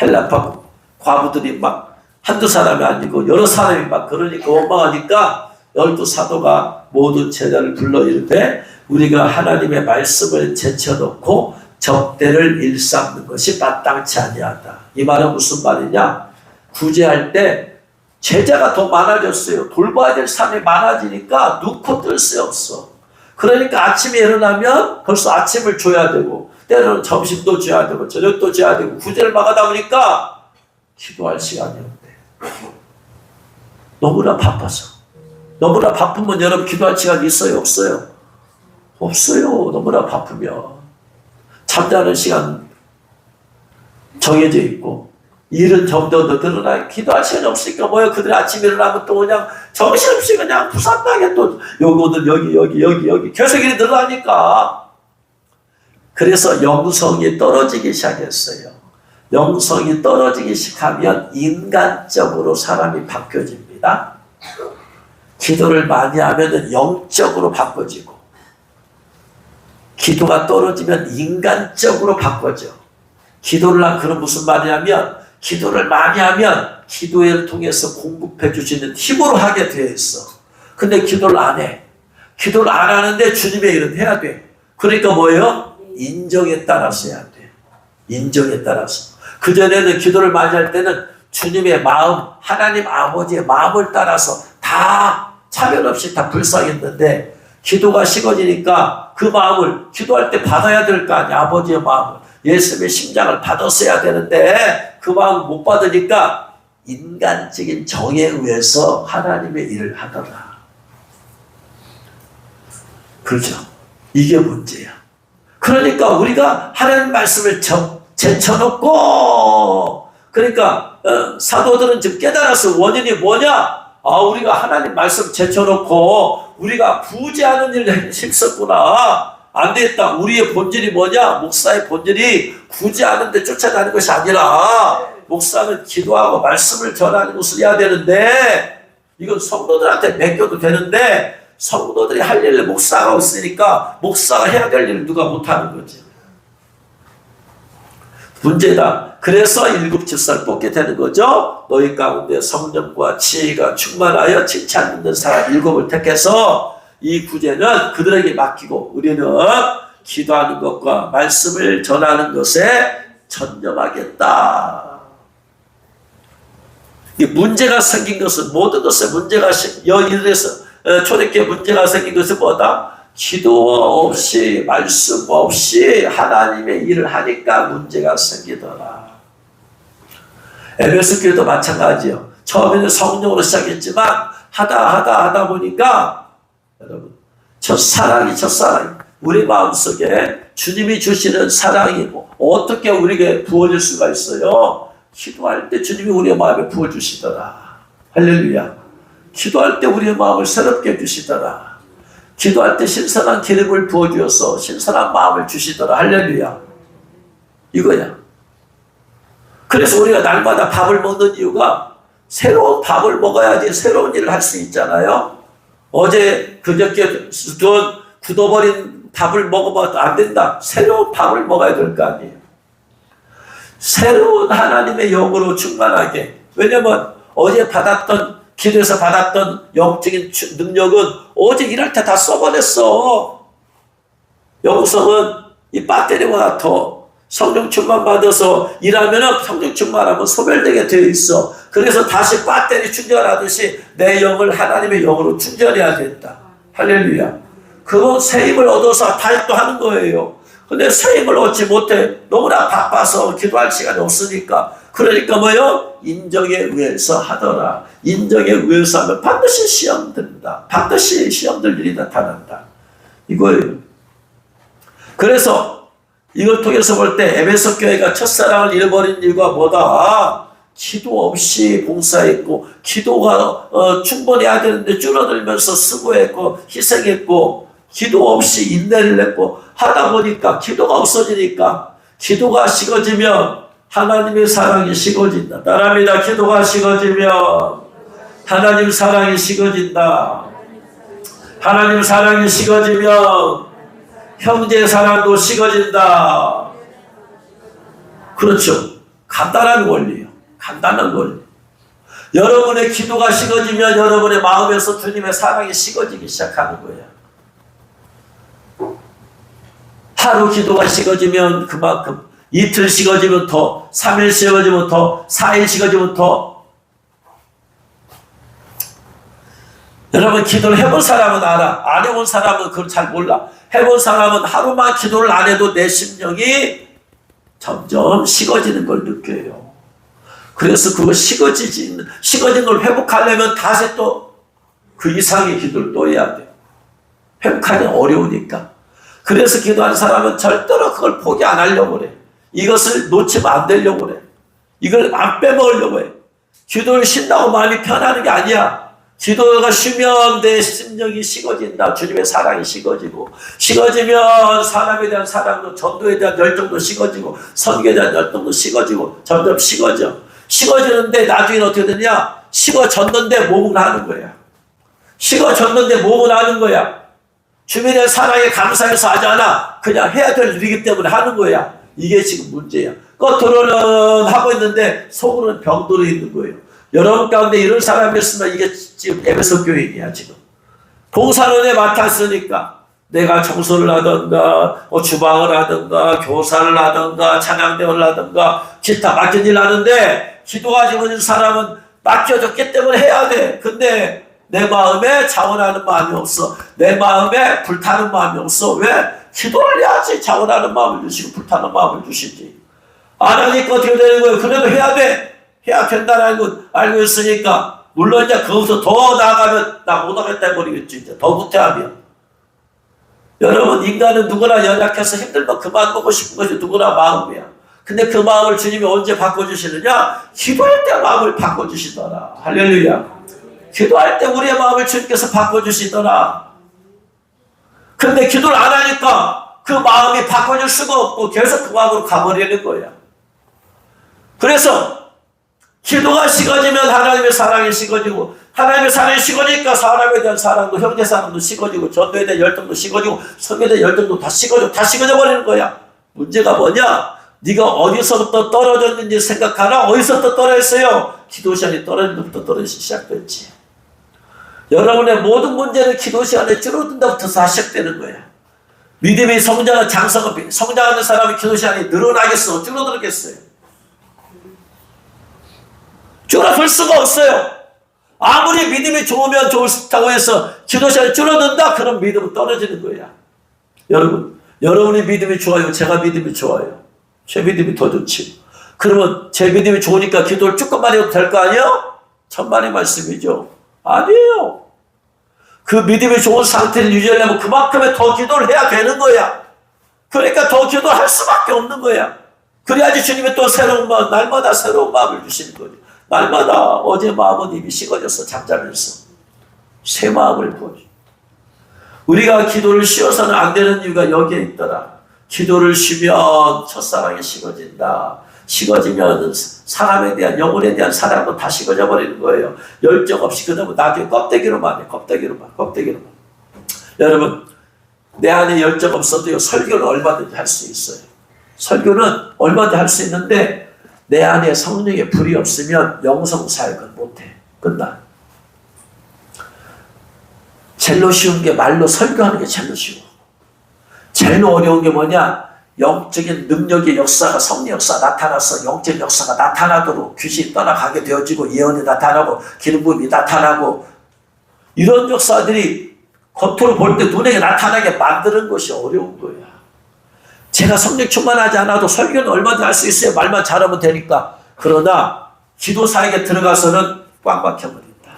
헬라파 과부들이 막 한두 사람이 아니고 여러 사람이 막 그러니까 원망하니까 12사도가 모든 제자를 불러 이르되 우리가 하나님의 말씀을 제쳐놓고 적대를 일삼는 것이 마땅치 아니하다. 이 말은 무슨 말이냐? 구제할 때 제자가 더 많아졌어요. 돌봐야 될 사람이 많아지니까 놓고 뜰 수 없어. 그러니까 아침에 일어나면 벌써 아침을 줘야 되고 때로는 점심도 줘야 되고 저녁도 줘야 되고 구제를 막아다 보니까 기도할 시간이 없대. 너무나 바빠서. 너무나 바쁘면 여러분 기도할 시간이 있어요? 없어요? 없어요. 너무나 바쁘면. 잠자는 시간 정해져 있고 일은 점점 더 늘어나요. 기도할 시간이 없으니까 뭐예요? 그들이 아침에 일어나면 또 그냥 정신없이 그냥 부산나게 또 요거는 여기 계속 일이 늘어나니까. 그래서 영성이 떨어지기 시작했어요. 영성이 떨어지기 시작하면 인간적으로 사람이 바뀌어집니다. 기도를 많이 하면 영적으로 바꿔지고 기도가 떨어지면 인간적으로 바꿔져. 기도를 하면 그런 무슨 말이냐면 기도를 많이 하면 기도를 통해서 공급해 주시는 힘으로 하게 되어 있어. 근데 기도를 안 해. 기도를 안 하는데 주님의 일은 해야 돼. 그러니까 뭐예요? 인정에 따라서 해야 돼. 인정에 따라서. 그전에는 기도를 많이 할 때는 주님의 마음, 하나님 아버지의 마음을 따라서 다 차별 없이 다 불쌍했는데 기도가 식어지니까 그 마음을 기도할 때 받아야 될 거 아니야. 아버지의 마음을. 예수님의 심장을 받았어야 되는데 그 마음을 못 받으니까 인간적인 정에 의해서 하나님의 일을 하더라. 그렇죠? 이게 문제야. 그러니까 우리가 하나님 말씀을 제쳐놓고 그러니까 사도들은 지금 깨달아서 원인이 뭐냐? 우리가 하나님 말씀 제쳐놓고 우리가 구제하는 일에 힘썼구나. 안 되겠다. 우리의 본질이 뭐냐? 목사의 본질이 구제하는 데 쫓아가는 것이 아니라 목사는 기도하고 말씀을 전하는 것을 해야 되는데 이건 성도들한테 맡겨도 되는데 성도들이 할 일을 목사가 없으니까 목사가 해야 될 일을 누가 못하는 거지. 문제다. 그래서 7집사를 뽑게 되는 거죠. 너희 가운데 성령과 지혜가 충만하여 칭찬 듣는 사람 7을 택해서 이 구제는 그들에게 맡기고 우리는 기도하는 것과 말씀을 전하는 것에 전념하겠다. 이 문제가 생긴 것은 모든 것에 문제가 이래서 초대교회 문제가 생긴 것은 뭐다? 기도 없이 말씀 없이 하나님의 일을 하니까 문제가 생기더라. 에베소 교회도 마찬가지요. 처음에는 성령으로 시작했지만 하다 보니까 여러분 첫사랑이 우리 마음속에 주님이 주시는 사랑이 어떻게 우리에게 부어질 수가 있어요? 기도할 때 주님이 우리의 마음에 부어주시더라. 할렐루야. 기도할 때 우리의 마음을 새롭게 해주시더라. 기도할 때 신선한 기름을 부어주어서 신선한 마음을 주시더라. 할렐루야. 이거야. 그래서 우리가 날마다 밥을 먹는 이유가 새로운 밥을 먹어야지 새로운 일을 할 수 있잖아요. 어제 그저께 굳어버린 밥을 먹으면 안 된다. 새로운 밥을 먹어야 될 거 아니에요. 새로운 하나님의 영으로 충만하게. 왜냐면 어제 기도에서 받았던 영적인 능력은 어제 일할 때 다 써버렸어. 영성은 이 배터리와 같아. 성령 충만 받아서 일하면 성령 충만하면 소멸되게 되어 있어. 그래서 다시 배터리 충전하듯이 내 영을 하나님의 영으로 충전해야 된다. 할렐루야. 그건 새 힘을 얻어서 다시 또 하는 거예요. 근데 새 힘을 얻지 못해. 너무나 바빠서 기도할 시간이 없으니까. 그러니까 뭐요? 인정에 의해서 하더라. 인정에 의해서 하면 반드시 시험 든다. 반드시 시험 들 일이 나타난다. 이거예요. 그래서 이걸 통해서 볼 때 에베소 교회가 첫사랑을 잃어버린 이유가 뭐다? 기도 없이 봉사했고 기도가 충분히 해야 되는데 줄어들면서 수고했고 희생했고 기도 없이 인내를 했고 하다 보니까 기도가 없어지니까 기도가 식어지면 하나님의 사랑이 식어진다. 따라합니다. 기도가 식어지면 하나님 사랑이 식어진다. 하나님 사랑이 식어지면 형제 사랑도 식어진다. 그렇죠. 간단한 원리예요. 간단한 원리. 여러분의 기도가 식어지면 여러분의 마음에서 주님의 사랑이 식어지기 시작하는 거예요. 하루 기도가 식어지면 그만큼, 이틀 식어지면 더, 3일 식어지면 더, 4일 식어지면 더. 여러분 기도를 해본 사람은 알아. 안 해본 사람은 그걸 잘 몰라. 해본 사람은 하루만 기도를 안 해도 내 심령이 점점 식어지는 걸 느껴요. 그래서 그거 식어진 걸 회복하려면 다시 또 그 이상의 기도를 또 해야 돼요. 회복하기 어려우니까. 그래서 기도하는 사람은 절대로 그걸 포기 안 하려고 그래. 이것을 놓치면 안 되려고 그래. 이걸 안 빼먹으려고 해. 기도를 쉰다고 마음이 편하는 게 아니야. 기도가 쉬면 내 심령이 식어진다. 주님의 사랑이 식어지고, 식어지면 사람에 대한 사랑도, 전도에 대한 열정도 식어지고, 선교에 대한 열정도 식어지고, 점점 식어져. 식어지는데 나중에는 어떻게 되냐? 식어졌는데 몸은 하는 거야. 식어졌는데 몸은 하는 거야. 주민의 사랑에 감사해서 하지 않아. 그냥 해야 될 일이기 때문에 하는 거야. 이게 지금 문제야. 겉으로는 하고 있는데 속으로는 병들어 있는 거예요. 여러분 가운데 이런 사람이 있으면 이게 지금 에베소 교인이야. 지금 봉사론에 맡았으니까 내가 청소를 하든가 주방을 하든가 교사를 하든가 찬양대회를 하든가 기타 맡은 일 하는데 기도가 지금 사람은 맡겨졌기 때문에 해야 돼. 근데 내 마음에 자원하는 마음이 없어. 내 마음에 불타는 마음이 없어. 왜? 기도를 해야지 자원하는 마음을 주시고 불타는 마음을 주시지. 안 하니까 어떻게 되는 거예요? 그래도 해야 돼. 해야 된다는 걸 알고 있으니까. 물론 이제 거기서 더 나아가면 나 못하겠다 해버리겠지. 이제 더 후퇴하면. 여러분 인간은 누구나 연약해서 힘들면 그만두고 싶은 것이 누구나 마음이야. 근데 그 마음을 주님이 언제 바꿔주시느냐? 기도할 때 마음을 바꿔주시더라. 할렐루야. 기도할 때 우리의 마음을 주님께서 바꿔주시더라. 근데 기도를 안 하니까 그 마음이 바꿔줄 수가 없고 계속 그 마음으로 가버리는 거야. 그래서 기도가 식어지면 하나님의 사랑이 식어지고, 하나님의 사랑이 식어지니까 사람에 대한 사랑도, 형제 사랑도 식어지고, 전도에 대한 열정도 식어지고, 성경에 대한 열정도 다 식어져 버리는 거야. 문제가 뭐냐? 네가 어디서부터 떨어졌는지 생각하나? 어디서부터 떨어졌어요? 기도 시간이 떨어진 것부터 떨어지기 시작됐지. 여러분의 모든 문제는 기도 시간에 줄어든다부터 다 시작되는 거야. 믿음이 성장하는 사람의 기도 시간이 늘어나겠어? 줄어들겠어요? 줄어들 수가 없어요. 아무리 믿음이 좋으면 좋다고 해서 기도 시간이 줄어든다? 그럼 믿음은 떨어지는 거야. 여러분, 여러분이 믿음이 좋아요? 제가 믿음이 좋아요? 제 믿음이 더 좋지. 그러면 제 믿음이 좋으니까 기도를 조금만 해도 될 거 아니에요? 천만의 말씀이죠. 아니에요. 그 믿음이 좋은 상태를 유지하려면 그만큼의 더 기도를 해야 되는 거야. 그러니까 더 기도를 할 수밖에 없는 거야. 그래야지 주님이 또 새로운 마음, 날마다 새로운 마음을 주시는 거죠. 날마다 어제 마음은 이미 식어져서 잠자면서 새 마음을 보죠. 우리가 기도를 쉬어서는 안 되는 이유가 여기에 있더라. 기도를 쉬면 첫사랑이 식어진다. 식어지면 사람에 대한, 영혼에 대한 사랑은 다 식어져 버리는 거예요. 열정 없이 그다음에 나중에 껍데기로만 해. 껍데기로만. 여러분, 내 안에 열정 없어도요, 설교는 얼마든지 할 수 있어요. 설교는 얼마든지 할 수 있는데 내 안에 성령의 불이 없으면 영성 사역은 못해. 끝나. 제일 쉬운 게 말로 설교하는 게 제일 쉬워. 제일 어려운 게 뭐냐? 영적인 능력의 역사가, 성령 역사가 나타나서 영적 역사가 나타나도록 귀신이 떠나가게 되어지고 예언이 나타나고 기름 부음이 나타나고 이런 역사들이 겉으로 볼 때 눈에 나타나게 만드는 것이 어려운 거야. 제가 성령 충만하지 않아도 설교는 얼마든지 할 수 있어요. 말만 잘하면 되니까. 그러나 기도 사역에 들어가서는 꽉 막혀버린다.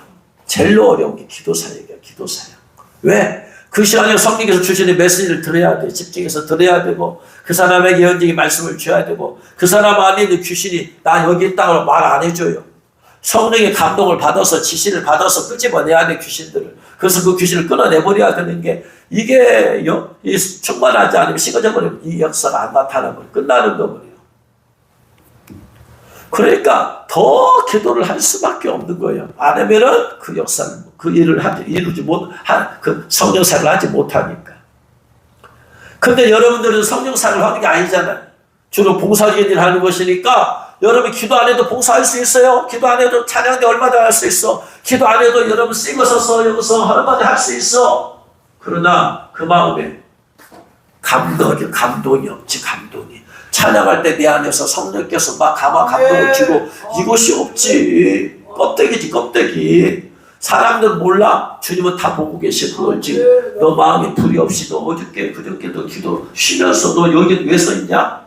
제일 어려운 게 기도 사역이야. 기도 사역. 왜? 그 시간에 성령께서 주시는 메시지를 들어야 돼. 집중해서 들어야 되고 그 사람에게 예언적인 말씀을 줘야 되고 그 사람 안에 있는 귀신이 나 여기 있다고 말 안 해줘요. 성령의 감동을 받아서 지시를 받아서 끄집어내야 돼. 귀신들을. 그래서 그 귀신을 끊어내버려야 되는 게 이게 충만하지 않으면 식어져 버리면 이 역사가 안 나타나면 끝나는 거거든요. 그러니까 더 기도를 할 수밖에 없는 거예요. 안 하면은 그 역사를, 그 일을 이루지 그 성령 사역을 하지 못하니까. 근데 여러분들은 성령 사역을 하는 게 아니잖아요. 주로 봉사적인 일을 하는 것이니까 여러분 기도 안 해도 봉사할 수 있어요. 기도 안 해도 찬양대 얼마나 할 수 있어. 기도 안 해도 여러분 쓰고 서서 여기서 얼마나 할 수 있어. 그러나 그 마음에 감동이 없지. 감동이. 찬양할 때 내 안에서 성령께서 막 감동을 주고 이것이 없지. 껍데기지 껍데기. 사람들 몰라. 주님은 다 보고 계시고 그런지 너 마음에 불이 없이 너 어저께 그저께 너 기도 쉬면서 너 여기 왜 서 있냐?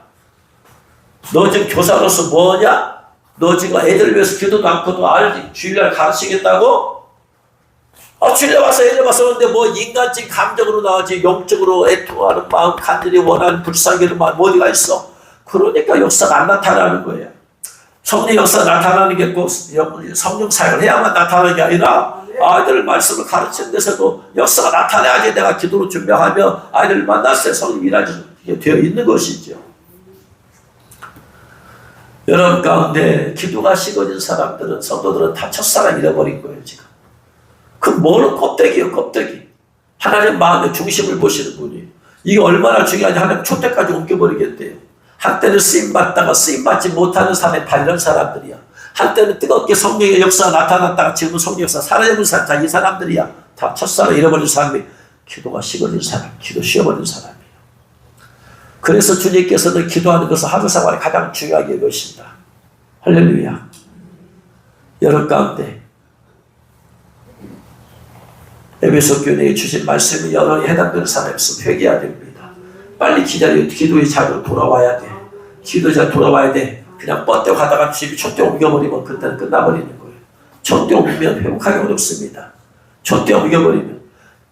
너 지금 교사로서 뭐냐? 너 지금 애들 위해서 기도도 않고도 알지? 주일날 가르치겠다고? 주일날 와서 애들 와서 오는데 뭐 인간적인 감정으로 나오지 영적으로 애통하는 마음, 간절히 원하는 불쌍히는 마음 어디가 있어? 그러니까 역사가 안 나타나는 거예요. 성령 역사가 나타나는 게 꼭 성령 사역을 해야만 나타나는 게 아니라 아이들 말씀을 가르치는 데서도 역사가 나타나야지 내가 기도로 준비하며 아이들을 만났을 때 성령 일하지 되어 있는 것이죠. 여러분 가운데 기도가 식어진 사람들은 성도들은 다 첫사랑 잃어버린 거예요 지금. 그 뭐는 껍데기예요 껍데기. 하나님 마음의 중심을 보시는 분이 이게 얼마나 중요한지 하나님 초대까지 옮겨버리겠대요. 한때는 쓰임받다가 쓰임받지 못하는 사람이 다 이런 사람들이야. 한때는 뜨겁게 성령의 역사가 나타났다가 지금은 성령 역사가 사라져버린 사람 다 이 사람들이야. 다 첫사랑 잃어버린 사람이 기도가 식어진 사람, 기도 쉬어버린 사람이에요. 그래서 주님께서는 기도하는 것을 하루 생활에 가장 중요하게 여기신다. 할렐루야. 여러분 가운데 에베소 교회에 주신 말씀이 여러분이 해당되는 사람이 있으면 회개해야 됩니다. 빨리 기도의 자리로 돌아와야 돼. 기도의 자리로 돌아와야 돼. 그냥 뻗대고 가다가 집이 촛대 옮겨버리면 그때는 끝나버리는 거예요. 촛대 옮기면 회복하기 어렵습니다. 촛대 옮겨버리면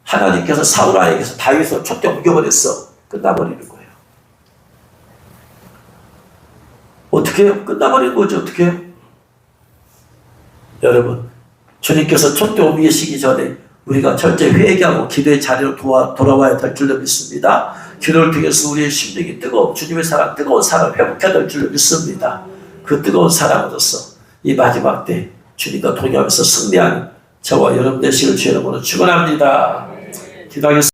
하나님께서 사울아에게서 다윗을 촛대 옮겨버렸어. 끝나버리는 거예요. 어떻게 해요? 끝나버리는 거죠. 어떻게 해요? 여러분 주님께서 촛대 옮기시기 전에 우리가 철저히 회개하고 기도의 자리로 돌아와야 될 줄로 믿습니다. 기도를 통해서 우리의 심령이 주님의 사랑, 뜨거운 사랑을 회복해야 될 줄로 믿습니다. 그 뜨거운 사랑으로서 이 마지막 때 주님과 동행하면서 승리하는 저와 여러분 되시길 주의 이름으로 축원합니다. 기도하겠습니다.